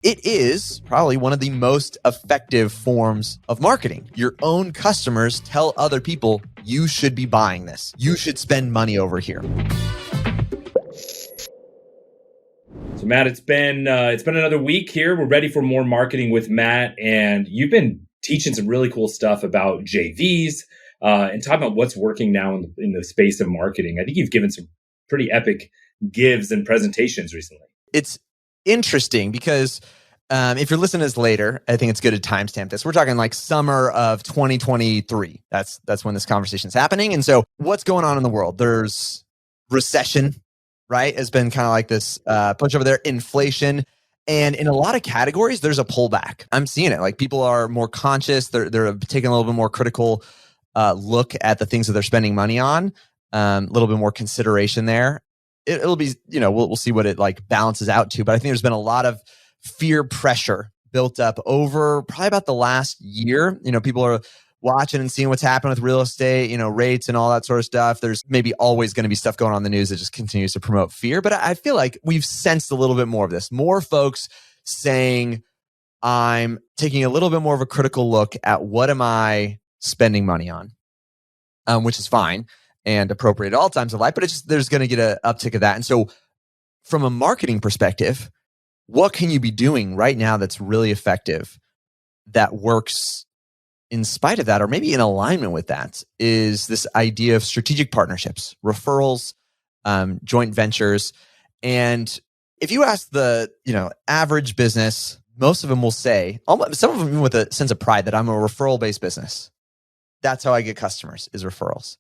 It is probably one of the most effective forms of marketing. Your own customers tell other people, you should be buying this. You should spend money over here. So Matt, it's been another week here. We're ready for more marketing with Matt, and you've been teaching some really cool stuff about JVs and talking about what's working now in the space of marketing. I think you've given some pretty epic gives and presentations recently. It's interesting because if you're listening to this later, I think it's good to timestamp this. We're talking like summer of 2023. That's when this conversation is happening. And so what's going on in the world? There's recession, right? Has been kind of like this push over there, inflation. And in a lot of categories, there's a pullback. I'm seeing it. Like people are more conscious. They're taking a little bit more critical look at the things that they're spending money on. A little bit more consideration there. It'll be, we'll see what it like balances out to. But I think there's been a lot of fear pressure built up over probably about the last year. People are watching and seeing what's happening with real estate, rates and all that sort of stuff. There's maybe always going to be stuff going on in the news that just continues to promote fear. But I feel like we've sensed a little bit more of this. More folks saying, I'm taking a little bit more of a critical look at what am I spending money on, which is fine and appropriate at all times of life, but there's going to get an uptick of that. And so from a marketing perspective, what can you be doing right now that's really effective that works in spite of that, or maybe in alignment with that, is this idea of strategic partnerships, referrals, joint ventures. And if you ask the average business, most of them will say, some of them even with a sense of pride, that I'm a referral-based business. That's how I get customers, is referrals.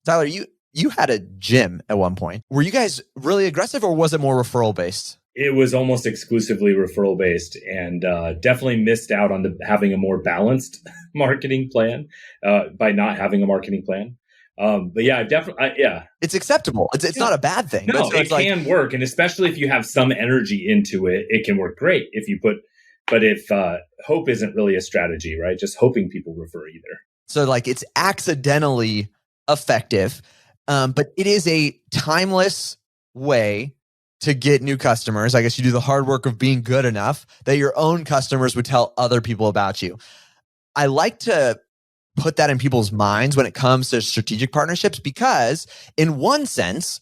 Tyler, you had a gym at one point. Were you guys really aggressive, or was it more referral-based? It was almost exclusively referral-based, and definitely missed out on having a more balanced marketing plan by not having a marketing plan. But yeah, definitely, yeah. It's acceptable. It's not a bad thing. No, it can work, and especially if you have some energy into it, it can work great. But if hope isn't really a strategy, right? Just hoping people refer either. So it's accidentally effective, but it is a timeless way to get new customers. I guess you do the hard work of being good enough that your own customers would tell other people about you. I like to put that in people's minds when it comes to strategic partnerships, because in one sense,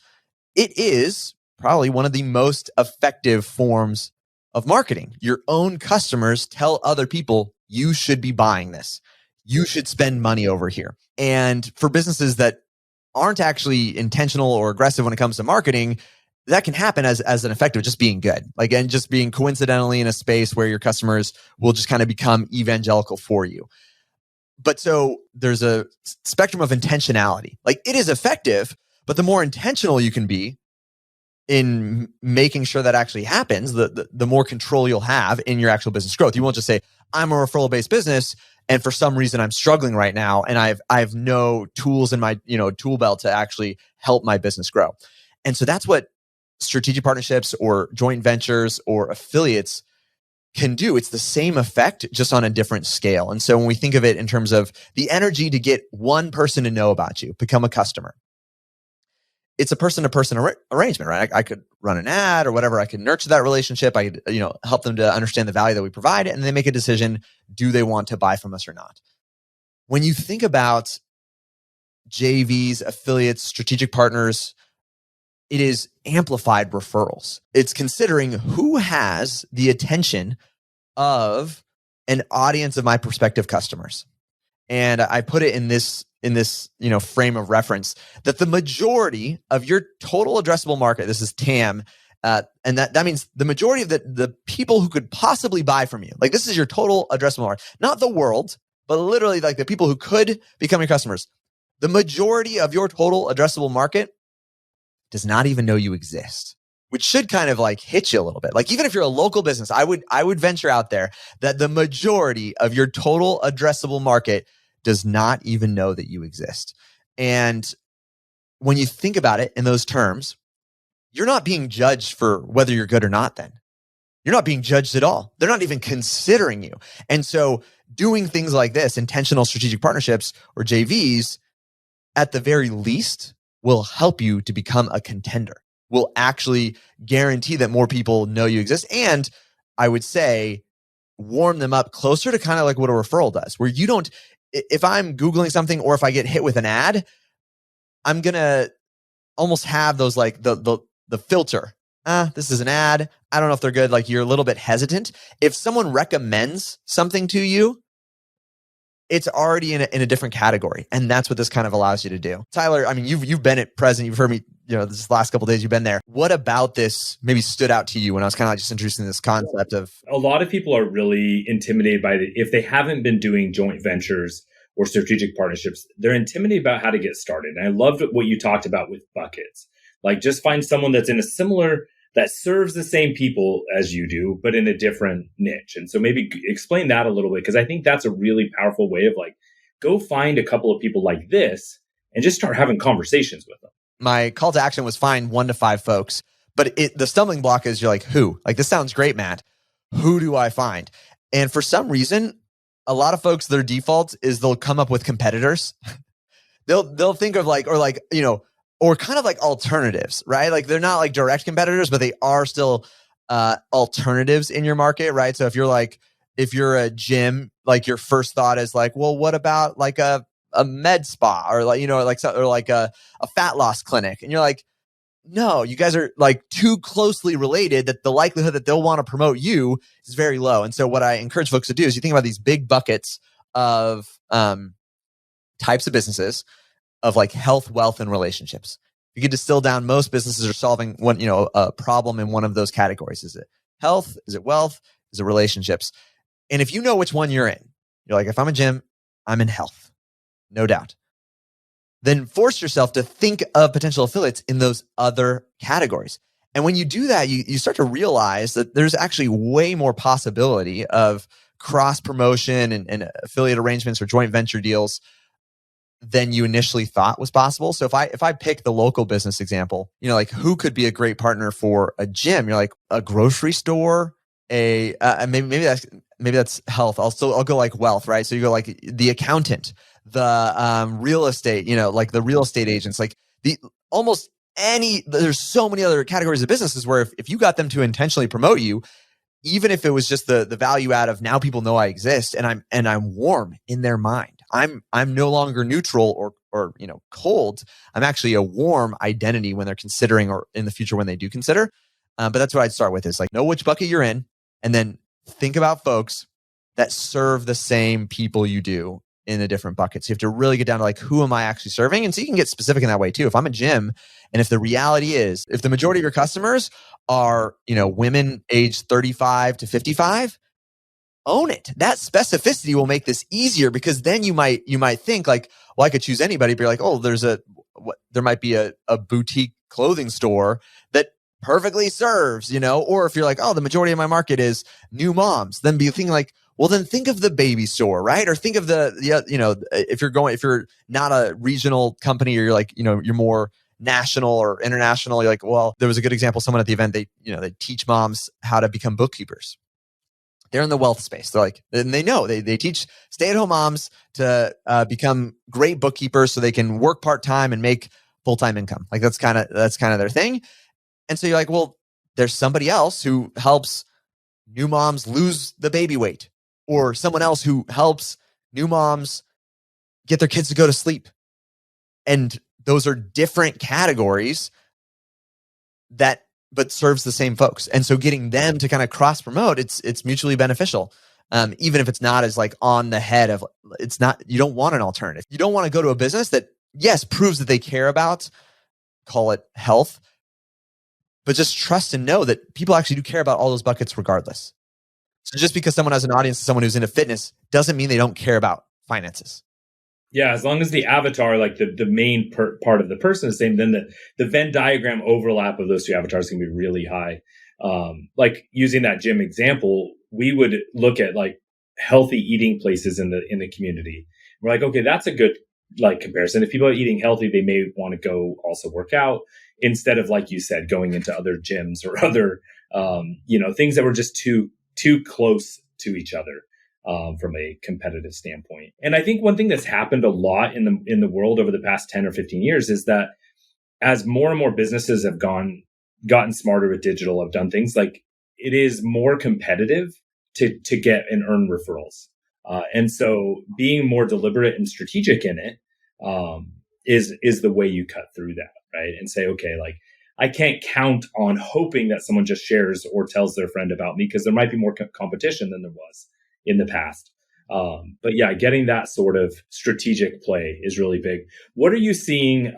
it is probably one of the most effective forms of marketing. Your own customers tell other people, you should be buying this. You should spend money over here. And for businesses that aren't actually intentional or aggressive when it comes to marketing, that can happen as an effect of just being good. And just being coincidentally in a space where your customers will just kind of become evangelical for you. But so there's a spectrum of intentionality. It is effective, but the more intentional you can be in making sure that actually happens, the more control you'll have in your actual business growth. You won't just say, I'm a referral-based business, and for some reason I'm struggling right now, and I have no tools in my tool belt to actually help my business grow. And so that's what strategic partnerships or joint ventures or affiliates can do. It's the same effect, just on a different scale. And so when we think of it in terms of the energy to get one person to know about you, become a customer, it's a person-to-person arrangement, right? I could run an ad or whatever. I could nurture that relationship. I could, help them to understand the value that we provide, and they make a decision: do they want to buy from us or not? When you think about JVs, affiliates, strategic partners, it is amplified referrals. It's considering who has the attention of an audience of my prospective customers. And I put it in this frame of reference, that the majority of your total addressable market, this is TAM, and that means the majority of the people who could possibly buy from you. This is your total addressable market, not the world, but literally the people who could become your customers. The majority of your total addressable market does not even know you exist, which should kind of hit you a little bit. Even if you're a local business, I would venture out there that the majority of your total addressable market does not even know that you exist. And when you think about it in those terms, you're not being judged for whether you're good or not then. You're not being judged at all. They're not even considering you. And so doing things like this, intentional strategic partnerships or JVs, at the very least, will help you to become a contender, will actually guarantee that more people know you exist. And I would say warm them up closer to kind of like what a referral does, where you don't, if I'm Googling something or if I get hit with an ad, I'm going to almost have those like the filter. This is an ad. I don't know if they're good. Like you're a little bit hesitant. If someone recommends something to you, it's already in a different category. And that's what this kind of allows you to do. Tyler, I mean, you've been at present, you've heard me, this last couple of days you've been there. What about this maybe stood out to you when I was kind of like just introducing this concept of? A lot of people are really intimidated by it. If they haven't been doing joint ventures or strategic partnerships, they're intimidated about how to get started. And I loved what you talked about with buckets. Like just find someone that's in a similar, that serves the same people as you do, but in a different niche. And so maybe explain that a little bit, because I think that's a really powerful way of like, go find a couple of people like this and just start having conversations with them. My call to action was find 1 to 5 folks, but the stumbling block is you're like, who? Like, this sounds great, Matt. Who do I find? And for some reason, a lot of folks, their default is they'll come up with competitors. they'll think of like, or kind of like alternatives, right? Like they're not like direct competitors, but they are still alternatives in your market, right? So if you're a gym, like your first thought is like, well, what about like a med spa or like, or like a fat loss clinic? And you're like, no, you guys are like too closely related that the likelihood that they'll want to promote you is very low. And so what I encourage folks to do is you think about these big buckets of types of businesses of like health, wealth, and relationships. You could distill down, most businesses are solving one, a problem in one of those categories. Is it health? Is it wealth? Is it relationships? And if you know which one you're in, you're like, if I'm a gym, I'm in health, no doubt. Then force yourself to think of potential affiliates in those other categories. And when you do that, you start to realize that there's actually way more possibility of cross promotion and affiliate arrangements or joint venture deals than you initially thought was possible. So if I pick the local business example, like who could be a great partner for a gym? You're like a grocery store, maybe that's health. I'll go like wealth, right? So you go like the accountant, the real estate, like the real estate agents, like there's so many other categories of businesses where if you got them to intentionally promote you, even if it was just the value add of now people know I exist and I'm warm in their mind. I'm no longer neutral or cold. I'm actually a warm identity when they're considering or in the future when they do consider. But that's what I'd start with is like know which bucket you're in and then think about folks that serve the same people you do in the different buckets. You have to really get down to like, who am I actually serving? And so you can get specific in that way too. If I'm a gym and if the reality is, if the majority of your customers are, women aged 35 to 55, own it. That specificity will make this easier because then you might think like, well, I could choose anybody, but you're like, oh, there might be a boutique clothing store that perfectly serves, or if you're like, oh, the majority of my market is new moms, then be thinking like, well, then think of the baby store, right? Or think of if you're not a regional company or you're like, you're more national or international, you're like, well, there was a good example. Someone at the event, they teach moms how to become bookkeepers. They're in the wealth space. They're like, and they know they teach stay-at-home moms to become great bookkeepers so they can work part-time and make full-time income. Like that's kind of their thing. And so you're like, well, there's somebody else who helps new moms lose the baby weight, or someone else who helps new moms get their kids to go to sleep. And those are different categories but serves the same folks. And so getting them to kind of cross promote, it's mutually beneficial. Even if it's not as like on the head of, it's not, you don't want an alternative. You don't want to go to a business that, yes, proves that they care about, call it health, but just trust and know that people actually do care about all those buckets regardless. So just because someone has an audience, someone who's into fitness, doesn't mean they don't care about finances. Yeah, as long as the avatar, like the main part of the person is the same, then the Venn diagram overlap of those two avatars can be really high. Like using that gym example, we would look at like healthy eating places in the community. We're like, okay, that's a good like comparison. If people are eating healthy, they may want to go also work out instead of, like you said, going into other gyms or other things that were just too close to each other. From a competitive standpoint. And I think one thing that's happened a lot in the world over the past 10 or 15 years is that as more and more businesses have gotten smarter with digital, have done things like it is more competitive to get and earn referrals. And so being more deliberate and strategic in it is the way you cut through that, right? And say, okay, like I can't count on hoping that someone just shares or tells their friend about me, because there might be more competition than there was in the past. But yeah, getting that sort of strategic play is really big. What are you seeing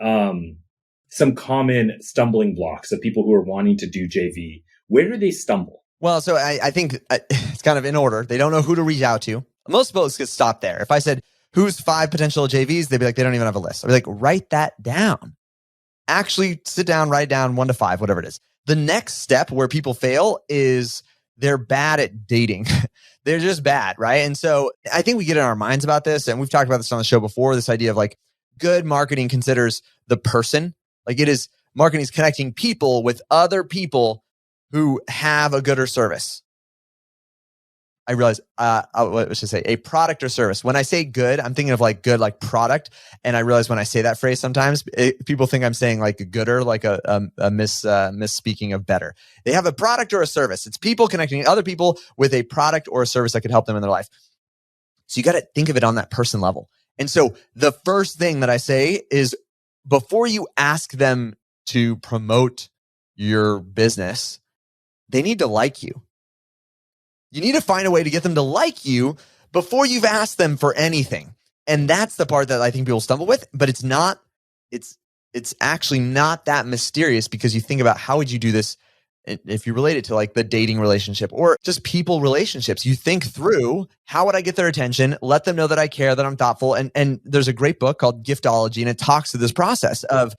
some common stumbling blocks of people who are wanting to do JV? Where do they stumble? Well, so I think it's kind of in order. They don't know who to reach out to. Most folks get stopped there. If I said, who's 5 potential JVs? They'd be like, they don't even have a list. I'd be like, write that down. Actually sit down, write down 1 to 5, whatever it is. The next step where people fail is they're bad at dating. They're just bad, right? And so I think we get in our minds about this, and we've talked about this on the show before, this idea of like good marketing considers the person. Like it is, marketing is connecting people with other people who have a good or service. I realize, what should I say? A product or service. When I say good, I'm thinking of like good, like product. And I realize when I say that phrase, sometimes people think I'm saying like a gooder, like a misspeaking of better. They have a product or a service. It's people connecting other people with a product or a service that could help them in their life. So you got to think of it on that person level. And so the first thing that I say is, before you ask them to promote your business, they need to like you. You need to find a way to get them to like you before you've asked them for anything. And that's the part that I think people stumble with, but it's actually not that mysterious, because you think about, how would you do this if you relate it to like the dating relationship or just people relationships? You think through, how would I get their attention? Let them know that I care, that I'm thoughtful. And there's a great book called Giftology, and it talks through this process of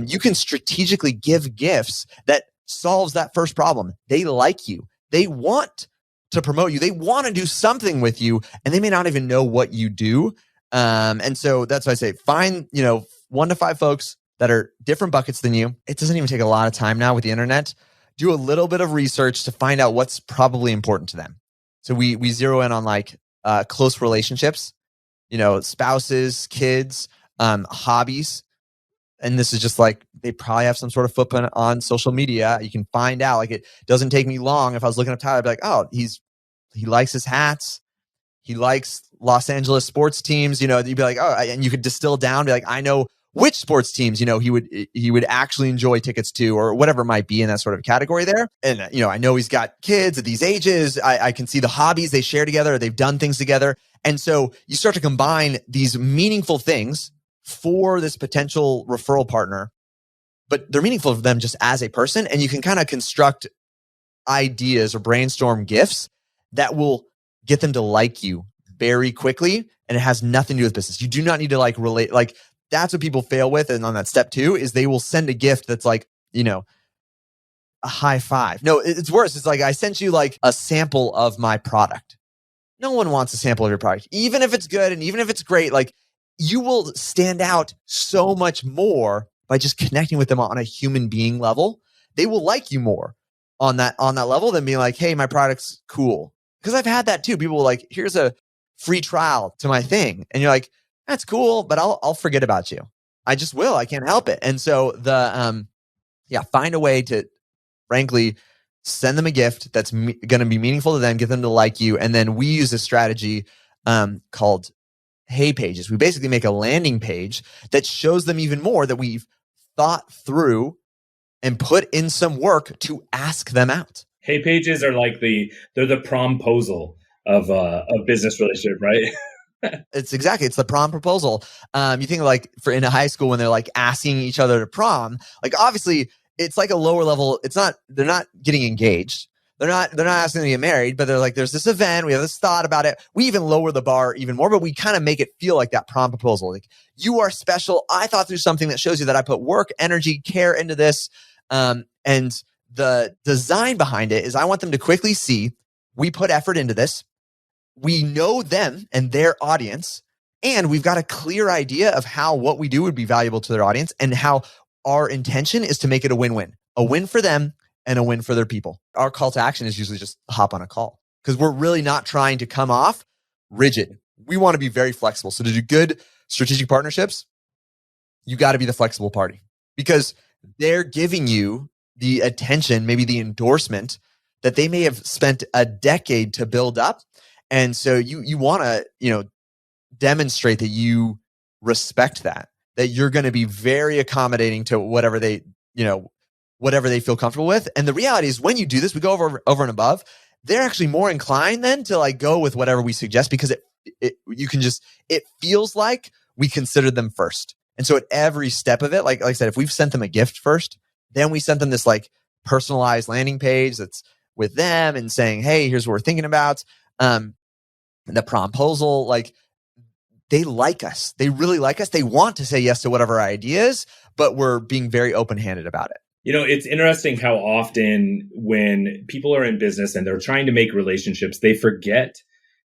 you can strategically give gifts that solves that first problem. They like you. They want to promote you. They want to do something with you, and they may not even know what you do. And so that's why I say, find, 1 to 5 folks that are different buckets than you. It doesn't even take a lot of time now with the internet. Do a little bit of research to find out what's probably important to them. So we zero in on like close relationships, spouses, kids, hobbies. And this is just like, they probably have some sort of footprint on social media. You can find out. Like, it doesn't take me long. If I was looking up Tyler, I'd be like, oh, he likes his hats. He likes Los Angeles sports teams. You'd be like, oh, and you could distill down, be like, I know which sports teams, he would actually enjoy tickets to, or whatever it might be in that sort of category there. And, I know he's got kids at these ages. I can see the hobbies they share together. They've done things together. And so you start to combine these meaningful things for this potential referral partner, but they're meaningful for them just as a person. And you can kind of construct ideas or brainstorm gifts that will get them to like you very quickly. And it has nothing to do with business. You do not need to like relate. Like, that's what people fail with. And on that step 2 is they will send a gift that's like, a high five. No, it's worse. It's like, I sent you like a sample of my product. No one wants a sample of your product, even if it's good and even if it's great. Like, you will stand out so much more by just connecting with them on a human being level. They will like you more on that level than being like, hey, my product's cool. Because I've had that too. People will like, here's a free trial to my thing. And you're like, that's cool, but I'll forget about you. I just will. I can't help it. And so find a way to, frankly, send them a gift that's going to be meaningful to them, get them to like you. And then we use a strategy called Hey Pages. We basically make a landing page that shows them even more that we've thought through and put in some work to ask them out. Hey Pages are like they're the promposal of a business relationship, right? It's the prom proposal. You think like in a high school when they're like asking each other to prom, like obviously it's like a lower level. They're not getting engaged. They're not asking to get married, but they're like, there's this event. We have this thought about it. We even lower the bar even more, but we kind of make it feel like that prom proposal. Like, you are special. I thought through something that shows you that I put work, energy, care into this. And the design behind it is I want them to quickly see we put effort into this. We know them and their audience, and we've got a clear idea of how what we do would be valuable to their audience, and how our intention is to make it a win-win, a win for them and a win for their people. Our call to action is usually just hop on a call, because we're really not trying to come off rigid. We want to be very flexible. So to do good strategic partnerships, you got to be the flexible party, because they're giving you the attention, maybe the endorsement that they may have spent a decade to build up. And so you want to, demonstrate that you respect that you're going to be very accommodating to whatever they feel comfortable with. And the reality is when you do this, we go over and above, they're actually more inclined then to like go with whatever we suggest, because it feels like we considered them first. And so at every step of it, like I said, if we've sent them a gift first, then we sent them this like personalized landing page that's with them and saying, hey, here's what we're thinking about. The proposal, like they like us. They really like us. They want to say yes to whatever ideas, but we're being very open-handed about it. It's interesting how often when people are in business and they're trying to make relationships, they forget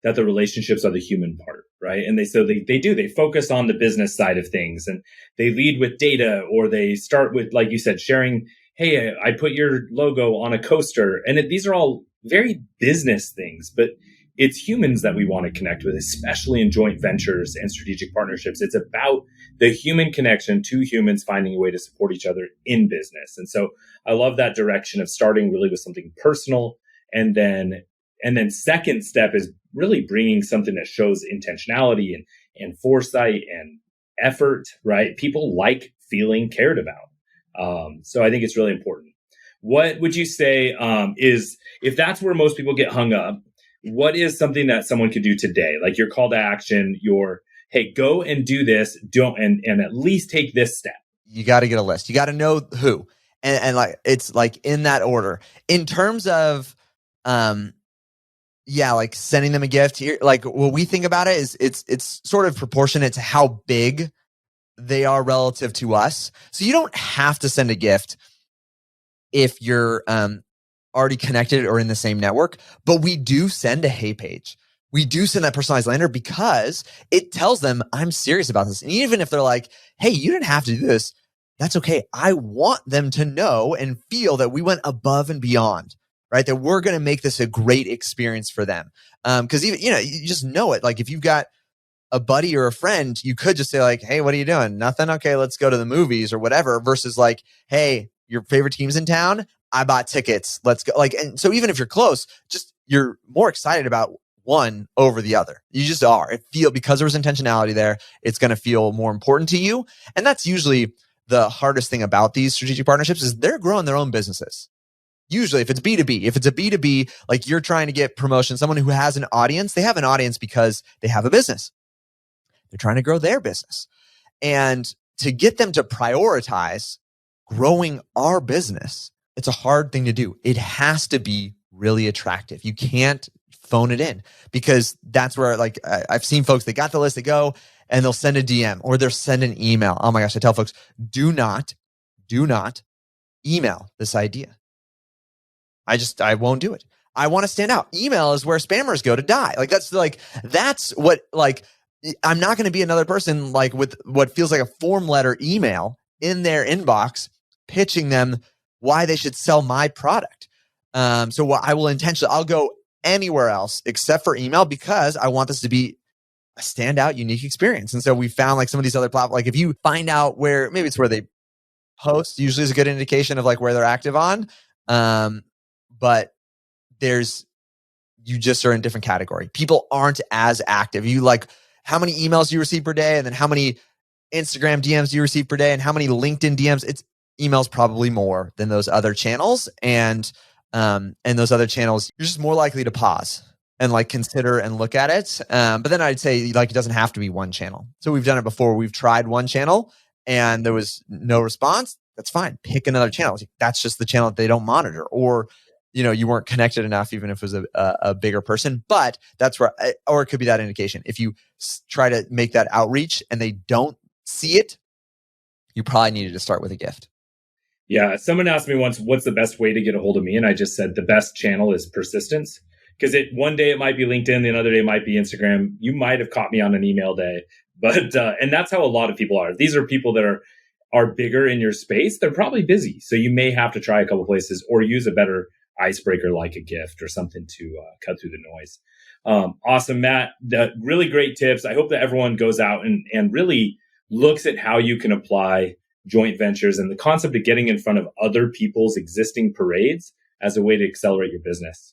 that the relationships are the human part, right? And they focus on the business side of things, and they lead with data, or they start with, like you said, sharing, hey, I put your logo on a coaster. And these are all very business things, but it's humans that we want to connect with, especially in joint ventures and strategic partnerships. It's about the human connection, two humans finding a way to support each other in business. And so I love that direction of starting really with something personal. And then second step is really bringing something that shows intentionality and foresight and effort, right? People like feeling cared about. So I think it's really important. What would you say is, if that's where most people get hung up, what is something that someone could do today? Like your call to action, hey, go and do this, and at least take this step. You got to get a list. You got to know who, and like, it's like in that order. In terms of, like sending them a gift here, like what we think about it is it's sort of proportionate to how big they are relative to us. So you don't have to send a gift if you're, already connected or in the same network, but we do send a hey page. We do send that personalized lander because it tells them I'm serious about this. And even if they're like, hey, you didn't have to do this, that's okay. I want them to know and feel that we went above and beyond, right? That we're going to make this a great experience for them. Because even, you just know it. Like if you've got a buddy or a friend, you could just say like, hey, what are you doing? Nothing. Okay, let's go to the movies or whatever, versus like, hey, your favorite team's in town. I bought tickets. Let's go. Like, and so even if you're close, just you're more excited about one over the other. You just are. Because there was intentionality there, it's going to feel more important to you. And that's usually the hardest thing about these strategic partnerships is they're growing their own businesses. Usually if it's B2B, if it's a B2B, like you're trying to get promotion, someone who has an audience, they have an audience because they have a business. They're trying to grow their business. And to get them to prioritize growing our business, it's a hard thing to do. It has to be really attractive. You can't phone it in, because that's where, like, I've seen folks, they got the list, they go and they'll send a DM or they'll send an email. Oh my gosh, I tell folks, do not email this idea. I won't do it. I want to stand out. Email is where spammers go to die. That's what, I'm not going to be another person like with what feels like a form letter email in their inbox pitching them why they should sell my product. So what I will I'll go anywhere else except for email, because I want this to be a standout, unique experience. And so we found like some of these other platforms, like if you find out where, maybe it's where they post, usually is a good indication of like where they're active on. But you just are in a different category. People aren't as active. You like how many emails you receive per day, and then how many Instagram DMs you receive per day, and how many LinkedIn DMs. It's emails probably more than those other channels. And those other channels, you're just more likely to pause and like consider and look at it. But then I'd say like, it doesn't have to be one channel. So we've done it before. We've tried one channel and there was no response. That's fine. Pick another channel. That's just the channel that they don't monitor, or, you weren't connected enough, even if it was a bigger person. But that's where, or it could be that indication. If you try to make that outreach and they don't see it, you probably needed to start with a gift. Yeah. Someone asked me once, what's the best way to get a hold of me? And I just said the best channel is persistence. Because one day it might be LinkedIn, the another day it might be Instagram. You might have caught me on an email day. But and that's how a lot of people are. These are people that are bigger in your space. They're probably busy. So you may have to try a couple places or use a better icebreaker like a gift or something to cut through the noise. Awesome, Matt. Really great tips. I hope that everyone goes out and really looks at how you can apply joint ventures and the concept of getting in front of other people's existing parades. as a way to accelerate your business?